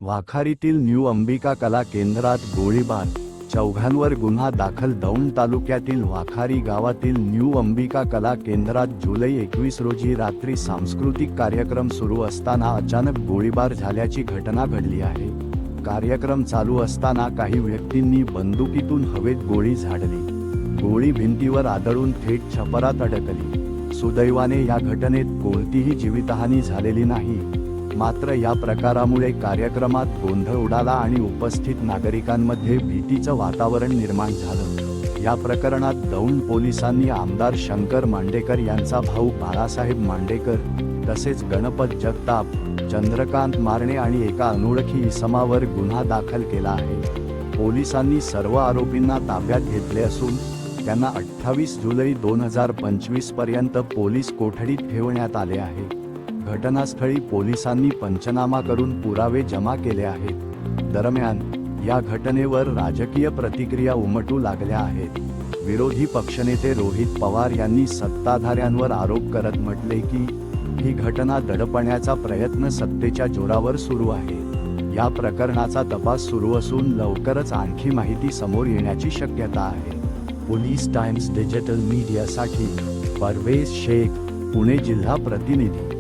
वाखारीतील new Ambika कला केंद्रात गोळीबार, चौघांवर गुन्हा दाखल. दौंड तालुक्यातील वाखारी गावातील न्यू अंबिका कला केंद्रात जुलै 21 रोजी रात्री सांस्कृतिक कार्यक्रम सुरू असताना अचानक गोळीबार झाल्याची घटना घडली आहे. कार्यक्रम चालू असताना काही व्यक्तींनी बंदुकीतून हवेत गोळी झाडली. गोळी भिंतीवर आदळून थेट छपरात अडकली. सुदैवाने या घटनेत कोणतीही जीवितहानी झालेली नाही. मात्र या प्रकारामुळे कार्यक्रमात गोंधळ उडाला आणि उपस्थित नागरिकांमध्ये भीतीचं वातावरण निर्माण झालं. या प्रकरणात दौंड पोलिसांनी आमदार शंकर मांडेकर यांचा भाऊ बाळासाहेब मांडेकर तसेच गणपत जगताप, चंद्रकांत मारणे आणि एका अनोळखी इसमावर गुन्हा दाखल केला आहे. पोलिसांनी सर्व आरोपींना ताब्यात घेतले असून त्यांना 28 जुलै 2025 पर्यंत पोलीस कोठडीत ठेवण्यात आले आहे. घटनास्थळी पोलिसांनी पंचनामा करून पुरावे जमा केले आहेत. दरम्यान या घटनेवर राजकीय प्रतिक्रिया उमटू लागल्या आहेत. विरोधी पक्षनेते रोहित पवार यांनी सत्ताधाऱ्यांवर आरोप करत म्हटले की ही घटना दडपण्याचा प्रयत्न सत्तेच्या जोरावर सुरू आहे. या प्रकरणाचा तपास सुरू असून लवकरच आणखी माहिती समोर येण्याची शक्यता आहे. पोलीस टाइम्स डिजिटल मीडियासाठी परवेज शेख, पुणे जिल्हा प्रतिनिधी.